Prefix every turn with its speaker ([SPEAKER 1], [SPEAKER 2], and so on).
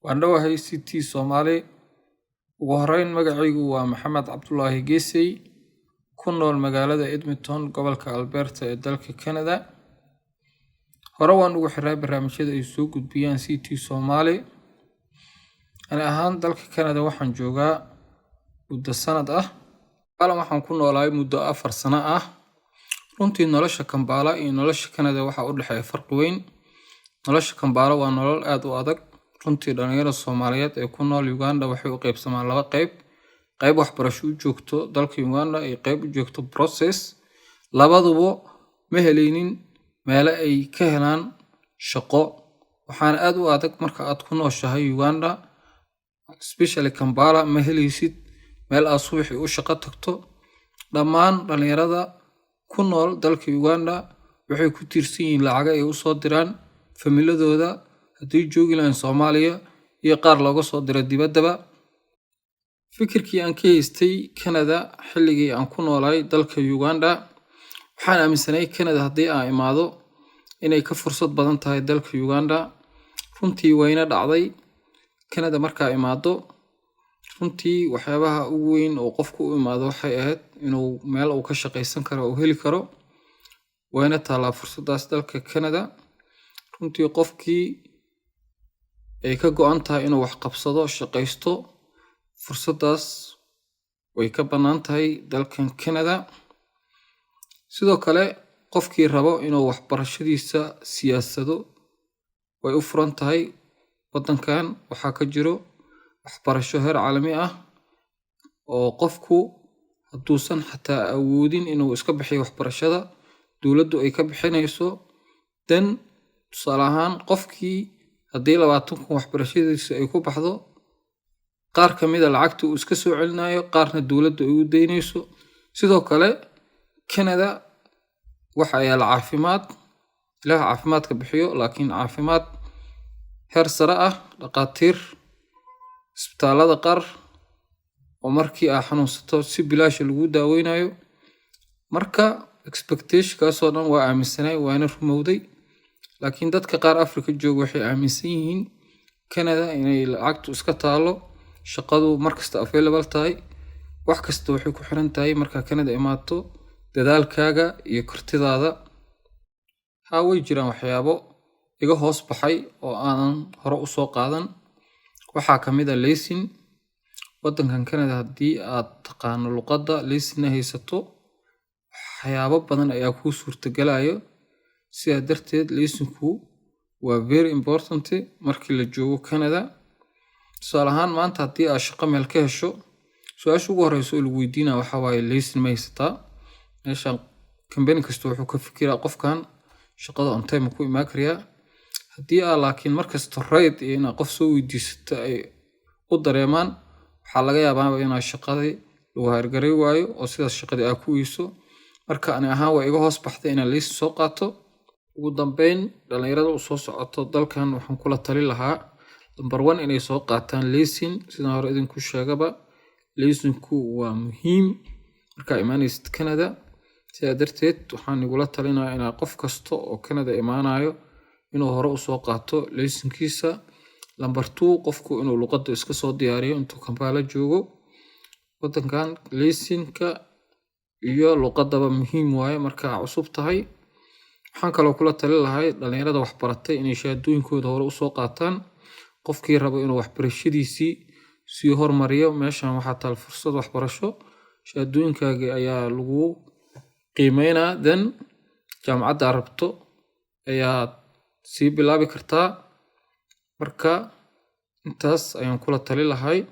[SPEAKER 1] Waan dhawahay CT Soomaali. Ugu horreyn magacaygu waa Maxamed Cabdulaahi Geesay, ku nool magaalada Edmonton, gobolka Alberta ee dalka Canada. Hore waan ugu xiray barnaamijyada ay soo gudbiyaan CT Soomaali. Ani ahaan dalka Canada waxaan joogaa muddo sanad ah. Waxaan ku noolahay muddo 4 sano ah. Runtii nolosha Kampala iyo nolosha Canada waxa u dhexeeya farqi weyn. Nolosha Kampala waa nolol aad u adag. Runtii dhalinyarada Soomaaliyeed ee ku nool Uganda waxay u qaybsamaan 2 qayb. Qayb waxbarasho u joogto dalka Uganda iyo qayb u joogto process. Labaduba ma helaynin meel ay ka helaan shaqo. Waxaan aad u adag marka aad ku nooshahay Uganda, especially Kampala, ma helaysid meel aad subaxii u shaqo tagto. Dhammaan dhalinyarada ku nool dalka Uganda waxay ku tiirsan yihiin lacag ay u soo diraan familiadooda haddii joogi lahayn Soomaaliya iyo qaar looga soo diro dibaddaba. Fikirkii aan ka haystay Canada xilligii aan ku noolahay dalka Uganda, waxaan aaminsanahay Canada haddii aan imaado inay ka fursad badan tahay dalka Uganda. Runtii wayna dhacday. Canada markaa imaado, runtii waxyaabaha ugu weyn oo qofku u imaado waxay ahayd inuu meel uu ka shaqaysan karo oo heli karo. Wayna taalaa fursadaas dalka Canada. Runtii qofkii ay ka go'an tahay inuu wax qabsado, shaqaysto, fursadaas way ka bannaan tahay dalkan Canada. Sidoo kale qofkii rabo inuu waxbarashadiisa siyaasado way u furan tahay. Waddankan waxaa ka jiro waxbarasho heer caalami ah oo qofku hadduusan xataa awoodin inuu iska bixiyo waxbarashada, dowladdu ay ka bixinayso. Tusaale ahaan qofkii haddii 20 kun waxbarashadiisa ay ku baxdo, qaar ka mid a lacagta uu iska soo celinayo, qaarna dowladdu ay u deynayso. Sidoo kale Canada waxa yaala caafimaad. Ilaah caafimaadka bixiyo, laakiin caafimaad heer sare ah, dhaqaatiir, isbitaalada qaar oo markii aad xanuunsato si bilaash lagu daaweynayo. Marka expectation-kaasoo dhan waa aaminsanay, waana rumowday. Laakiin dadka qaar Afrika jooga waxay aaminsan yihiin Canada inay lacagtu iska taalo, shaqadu markasta available tahay. Wax kasta waxay ku xiran tahay marka Canada imaato dadaalkaaga iyo kartidaada. Way jiraan waxyaabo iga hoos baxay oo aanan hore u soo qaadan. Waxaa ka mid ah laysin. Waddankan Canada haddii aad taqaano luqadda laysinna haysato, waxyaabo badan ayaa kuu suurtagalayo. Sidaa darteed laysinku waa very important markii la joogo Canada. Tusaale ahaan maanta haddii aad shaqo meel ka hesho, su'aasha ugu horreysa oo lagu weydiinaa waxaa waaye laysin ma haysataa. Meeshaan company kasta wuxuu ka fikiraa qofkan shaqada on time ku imaan karayaa. Haddii aad laakiin markasta raid iyo inaad qof soo weydiisato ay u dareemaan, waxaa laga yaabaa inaad shaqadii lagu hargaray waayo oo sidaas shaqadii aad ku weyso. Marka ani ahaan waa iga hoos baxday inaan laysin soo qaato. Ugu dambeyn dhalinyarada u soo socoto dalkan waxaan kula tali lahaa number 1 inay soo qaataan laysin. Sidaan hore idinku sheegaba, laysinku waa muhiim marka imaanaysid Canada. Sidaa darteed waxaan igula talinayaa in qof kasta oo Canada imaanayo inuu hore u soo qaato laysinkiisa. Number 2 qofku inuu luqadda iska soo diyaariyo intuu Kampala joogo. Waddankan laysinka iyo luqaddaba muhiim waaye marka cusub tahay. Waxaan kaloo kula tali lahaa dhalinyarada wax baratay inay shahaadooyinkooda hore u soo qaataan. Qofkii rabo inuu waxbarashadiisii sii hormariyo, meeshan waxaa taal fursad waxbarasho. Shahaadooyinkaaga ayaa lagu qiimeynaa, jaamacadda rabto ayaad sii bilaabi kartaa. Marka intaas ayaan kula tali lahaa.